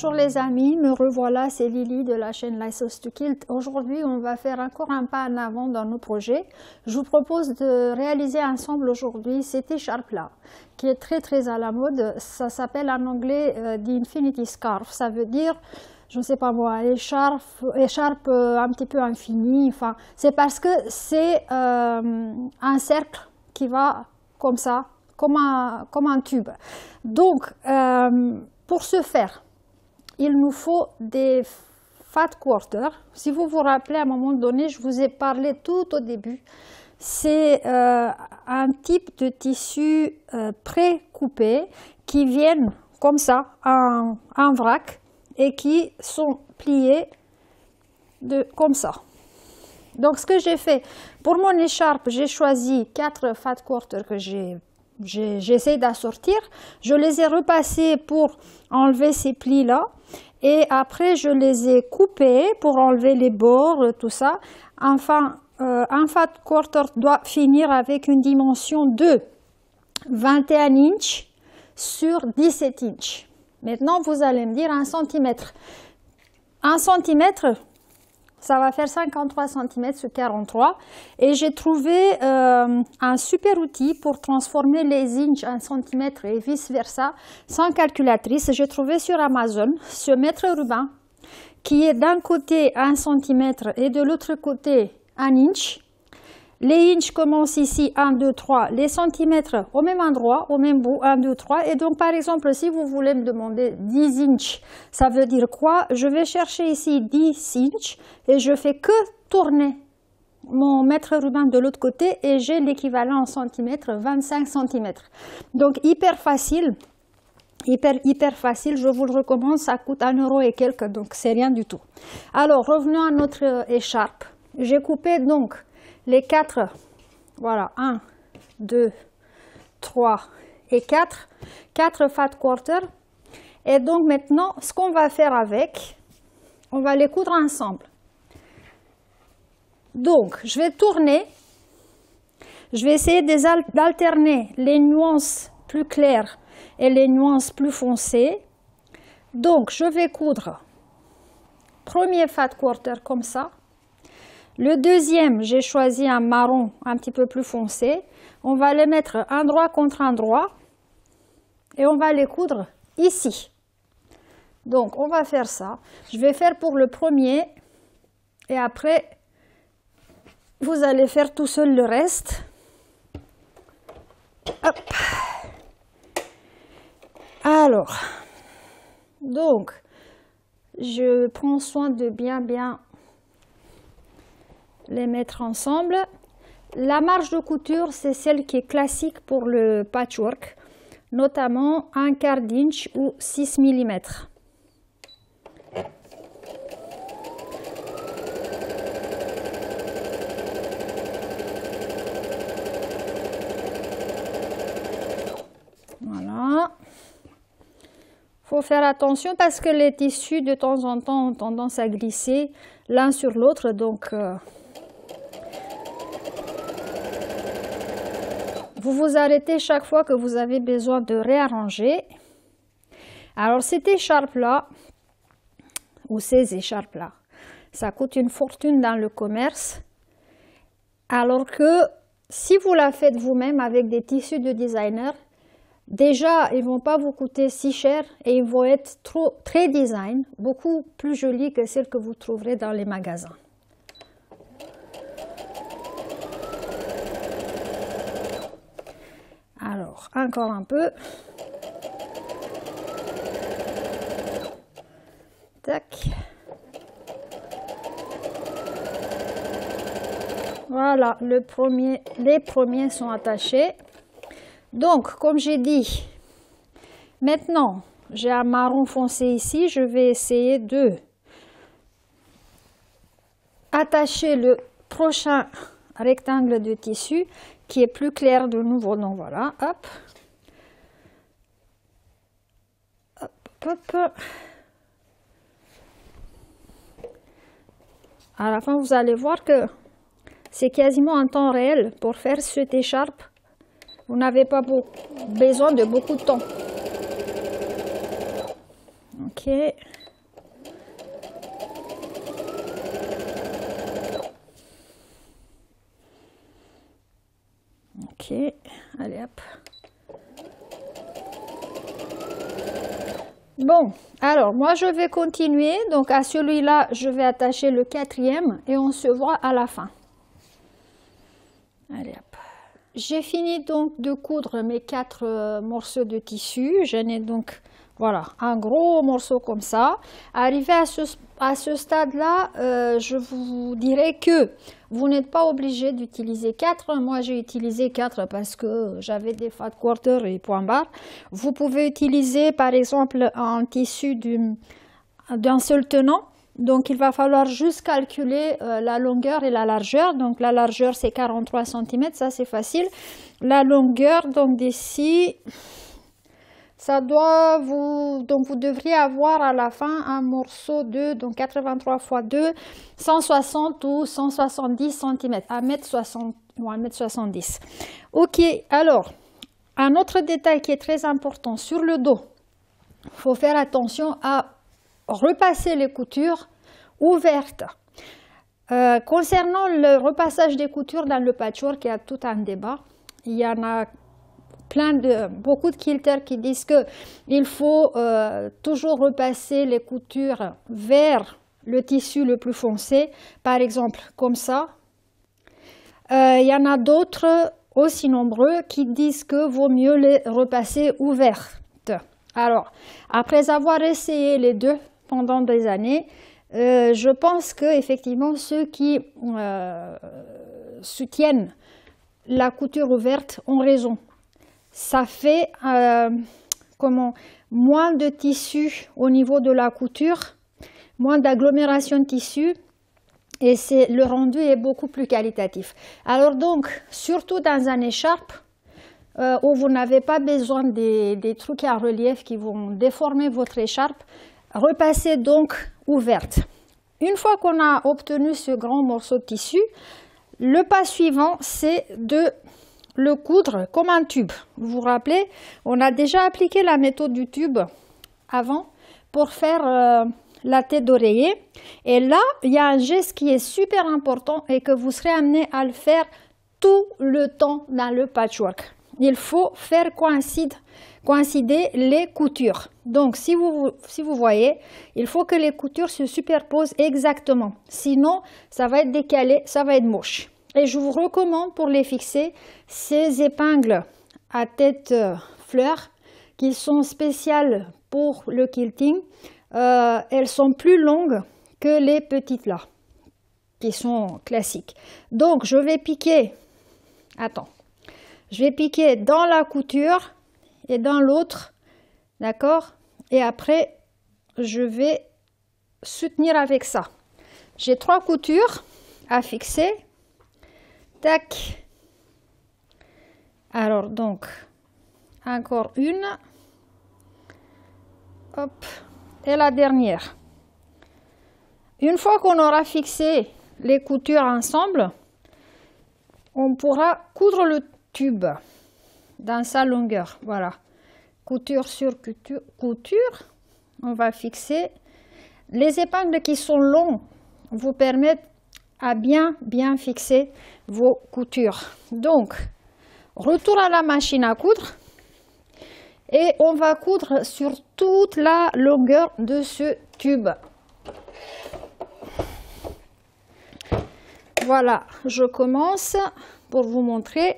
Bonjour les amis, me revoilà, c'est Lily de la chaîne License to Quilt. Aujourd'hui, on va faire encore un pas en avant dans nos projets. Je vous propose de réaliser ensemble aujourd'hui cette écharpe-là, qui est très à la mode. Ça s'appelle en anglais The Infinity Scarf. Ça veut dire, je ne sais pas moi, écharpe un petit peu infinie. Enfin, c'est parce que c'est un cercle qui va comme ça, comme un tube. Donc, pour ce faire, il nous faut des fat quarters. Si vous vous rappelez, à un moment donné, je vous ai parlé tout au début. C'est un type de tissu pré-coupé qui viennent comme ça, en vrac, et qui sont pliés comme ça. Donc, ce que j'ai fait, pour mon écharpe, j'ai choisi 4 fat quarters que j'essaie d'assortir. Je les ai repassés pour enlever ces plis-là. Et après, je les ai coupés pour enlever les bords, tout ça. Enfin, un fat quarter doit finir avec une dimension de 21 inches sur 17 inches. Maintenant, vous allez me dire 1 cm. 1 cm, ça va faire 53 cm sur 43. Et j'ai trouvé un super outil pour transformer les inches en centimètres et vice versa sans calculatrice. J'ai trouvé sur Amazon ce mètre ruban qui est d'un côté 1 cm et de l'autre côté 1 inch. Les inches commencent ici 1, 2, 3, les centimètres au même endroit, au même bout, 1, 2, 3. Et donc, par exemple, si vous voulez me demander 10 inches, ça veut dire quoi? Je vais chercher ici 10 inches et je fais que tourner mon mètre ruban de l'autre côté et j'ai l'équivalent en centimètres, 25 centimètres. Donc, hyper facile. Hyper facile, je vous le recommande, ça coûte 1 € et quelques, donc c'est rien du tout. Alors, revenons à notre écharpe. J'ai coupé donc les 4, voilà, 1, 2, 3 et 4 fat quarters. Et donc maintenant, ce qu'on va faire avec, on va les coudre ensemble. Donc, je vais tourner, je vais essayer d'alterner les nuances plus claires et les nuances plus foncées. Donc, je vais coudre premier fat quarter comme ça. Le deuxième, j'ai choisi un marron un petit peu plus foncé. On va les mettre endroit contre endroit et on va les coudre ici. Donc, on va faire ça. Je vais faire pour le premier et après, vous allez faire tout seul le reste. Hop. Alors, donc, je prends soin de bien les mettre ensemble. La marge de couture, c'est celle qui est classique pour le patchwork, notamment 1/4 d'inch ou 6 mm. Voilà. Faut faire attention parce que les tissus de temps en temps ont tendance à glisser l'un sur l'autre, donc vous vous arrêtez chaque fois que vous avez besoin de réarranger. Alors cette écharpe-là, ou ces écharpes-là, ça coûte une fortune dans le commerce. Alors que si vous la faites vous-même avec des tissus de designer, déjà ils ne vont pas vous coûter si cher et ils vont être très design, beaucoup plus jolis que celles que vous trouverez dans les magasins. Alors, encore un peu. Tac. Voilà, les premiers sont attachés. Donc, comme j'ai dit, maintenant, j'ai un marron foncé ici. Je vais essayer de attacher le prochain rectangle de tissu qui est plus clair de nouveau. Donc voilà, hop. Hop, hop. À la fin, vous allez voir que c'est quasiment en temps réel. Pour faire cette écharpe, vous n'avez pas besoin de beaucoup de temps. Ok. Ok, allez hop. Bon, alors moi je vais continuer. Donc à celui-là, je vais attacher le 4e et on se voit à la fin. Allez hop. J'ai fini donc de coudre mes 4 morceaux de tissu. J'en ai donc, voilà, un gros morceau comme ça. Arrivé à ce stade-là, je vous dirais que vous n'êtes pas obligé d'utiliser 4. Moi, j'ai utilisé 4 parce que j'avais des fat quarter et point barre. Vous pouvez utiliser, par exemple, un tissu d'un seul tenant. Donc, il va falloir juste calculer la longueur et la largeur. Donc, la largeur, c'est 43 cm. Ça, c'est facile. La longueur, donc, d'ici, ça doit donc, vous devriez avoir à la fin un morceau de, donc, 83 x 2, 160 ou 170 cm, 1m60 ou 1m70. Ok, alors, un autre détail qui est très important sur le dos, il faut faire attention à repasser les coutures ouvertes. Concernant le repassage des coutures dans le patchwork, il y a tout un débat. Il y en a beaucoup de quilters qui disent qu'il faut toujours repasser les coutures vers le tissu le plus foncé, par exemple comme ça. Il y en a d'autres aussi nombreux qui disent que vaut mieux les repasser ouvertes. Alors, après avoir essayé les deux pendant des années, je pense que effectivement ceux qui soutiennent la couture ouverte ont raison. Ça fait moins de tissu au niveau de la couture, moins d'agglomération de tissu et le rendu est beaucoup plus qualitatif. Alors donc, surtout dans un écharpe, où vous n'avez pas besoin des trucs à relief qui vont déformer votre écharpe, repassez donc ouverte. Une fois qu'on a obtenu ce grand morceau de tissu, le pas suivant, c'est de le coudre comme un tube. Vous vous rappelez, on a déjà appliqué la méthode du tube avant pour faire la tête d'oreiller. Et là, il y a un geste qui est super important et que vous serez amené à le faire tout le temps dans le patchwork. Il faut faire coïncider les coutures. Donc, si vous voyez, il faut que les coutures se superposent exactement. Sinon, ça va être décalé, ça va être moche. Et je vous recommande pour les fixer ces épingles à tête fleur qui sont spéciales pour le quilting. Elles sont plus longues que les petites là, qui sont classiques. Donc, je vais piquer, je vais piquer dans la couture et dans l'autre, d'accord? Et après, je vais soutenir avec ça. J'ai 3 coutures à fixer. Tac. Alors donc, encore une. Hop. Et la dernière. Une fois qu'on aura fixé les coutures ensemble, on pourra coudre le tube dans sa longueur. Voilà. Couture sur couture. On va fixer. Les épingles qui sont longs vous permettent à bien fixer vos coutures. Donc, retour à la machine à coudre et on va coudre sur toute la longueur de ce tube. Voilà, je commence pour vous montrer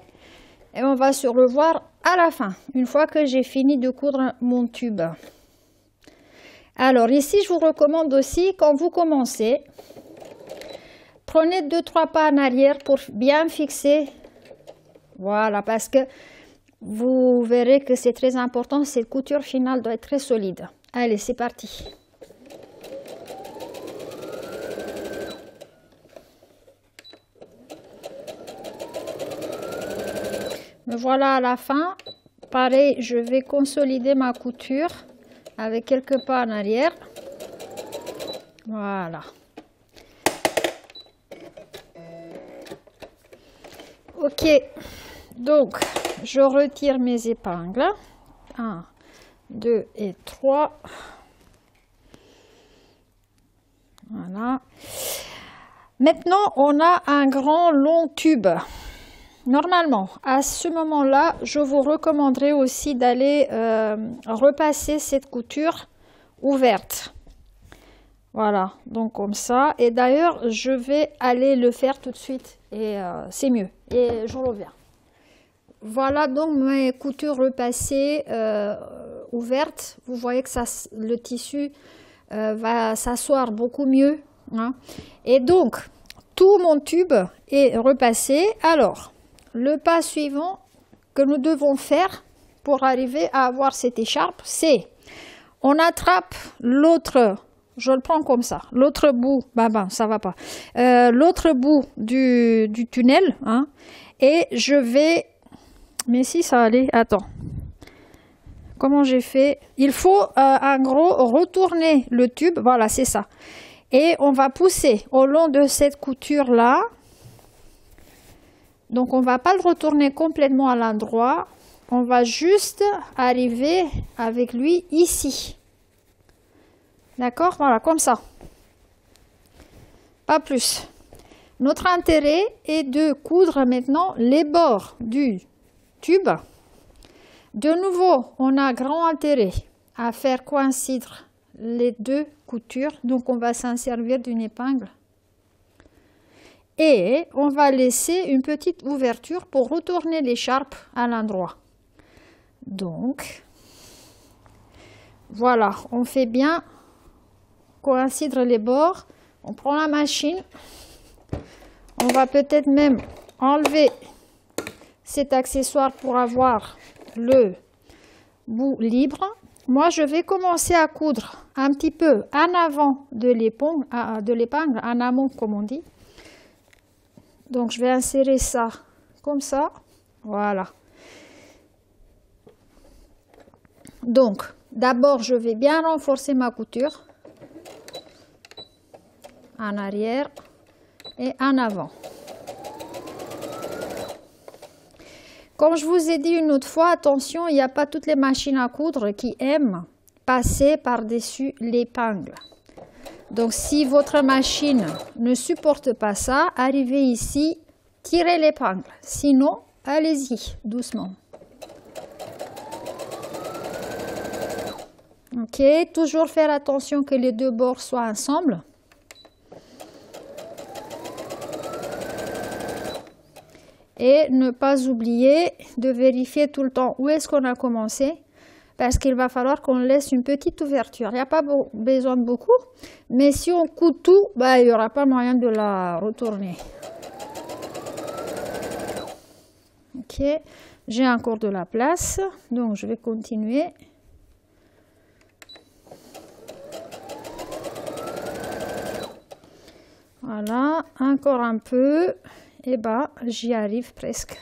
et on va se revoir à la fin, une fois que j'ai fini de coudre mon tube. Alors ici, je vous recommande aussi, quand vous commencez, prenez 2-3 pas en arrière pour bien fixer. Voilà, parce que vous verrez que c'est très important, cette couture finale doit être très solide. Allez, c'est parti. Me voilà à la fin. Pareil, je vais consolider ma couture avec quelques pas en arrière. Voilà. Ok, donc je retire mes épingles. 1, 2 et 3. Voilà. Maintenant, on a un grand long tube. Normalement, à ce moment-là, je vous recommanderais aussi d'aller repasser cette couture ouverte. Voilà, donc comme ça. Et d'ailleurs, je vais aller le faire tout de suite et c'est mieux. Et je reviens. Voilà donc mes coutures repassées ouvertes. Vous voyez que ça, le tissu va s'asseoir beaucoup mieux. Hein. Et donc, tout mon tube est repassé. Alors, le pas suivant que nous devons faire pour arriver à avoir cette écharpe, c'est on attrape l'autre, je le prends comme ça, l'autre bout, ça va pas, l'autre bout du tunnel, hein, et je vais, mais si ça allait, attends, comment j'ai fait? Il faut en gros retourner le tube, voilà, c'est ça, et on va pousser au long de cette couture là. Donc, on ne va pas le retourner complètement à l'endroit. On va juste arriver avec lui ici. D'accord? Voilà, comme ça. Pas plus. Notre intérêt est de coudre maintenant les bords du tube. De nouveau, on a grand intérêt à faire coïncider les deux coutures. Donc, on va s'en servir d'une épingle. Et on va laisser une petite ouverture pour retourner l'écharpe à l'endroit. Donc, voilà, on fait bien coïncider les bords. On prend la machine. On va peut-être même enlever cet accessoire pour avoir le bout libre. Moi, je vais commencer à coudre un petit peu en avant de l'épingle, en amont comme on dit. Donc, je vais insérer ça comme ça. Voilà. Donc, d'abord, je vais bien renforcer ma couture. En arrière et en avant. Comme je vous ai dit une autre fois, attention, il n'y a pas toutes les machines à coudre qui aiment passer par-dessus l'épingle. Donc, si votre machine ne supporte pas ça, arrivez ici, tirez l'épingle. Sinon, allez-y, doucement. Ok, toujours faire attention que les deux bords soient ensemble. Et ne pas oublier de vérifier tout le temps où est-ce qu'on a commencé. Parce qu'il va falloir qu'on laisse une petite ouverture. Il n'y a pas besoin de beaucoup, mais si on coud tout, il n'y aura pas moyen de la retourner. Ok, j'ai encore de la place, donc je vais continuer. Voilà, encore un peu, et j'y arrive presque.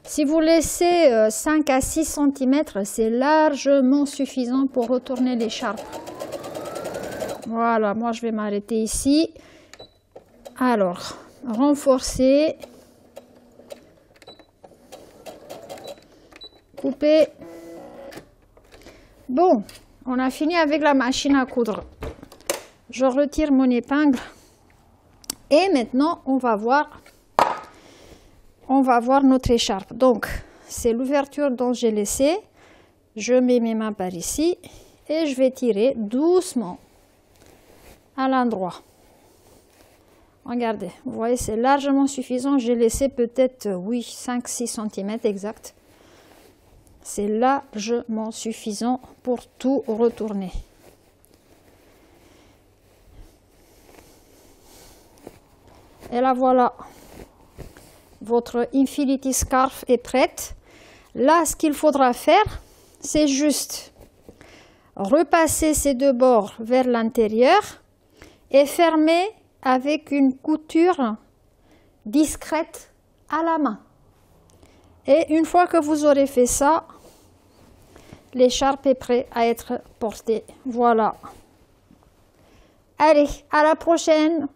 Si vous laissez 5 à 6 cm, c'est largement suffisant pour retourner l'écharpe. Voilà, moi je vais m'arrêter ici. Alors, renforcer, couper. Bon, on a fini avec la machine à coudre. Je retire mon épingle et maintenant on va voir notre écharpe. Donc, c'est l'ouverture dont j'ai laissé. Je mets mes mains par ici et je vais tirer doucement à l'endroit. Regardez, vous voyez, c'est largement suffisant. J'ai laissé peut-être, oui, 5-6 cm exact. C'est largement suffisant pour tout retourner. Et là, voilà. Votre Infinity Scarf est prête. Là, ce qu'il faudra faire, c'est juste repasser ces deux bords vers l'intérieur et fermer avec une couture discrète à la main. Et une fois que vous aurez fait ça, l'écharpe est prête à être portée. Voilà. Allez, à la prochaine!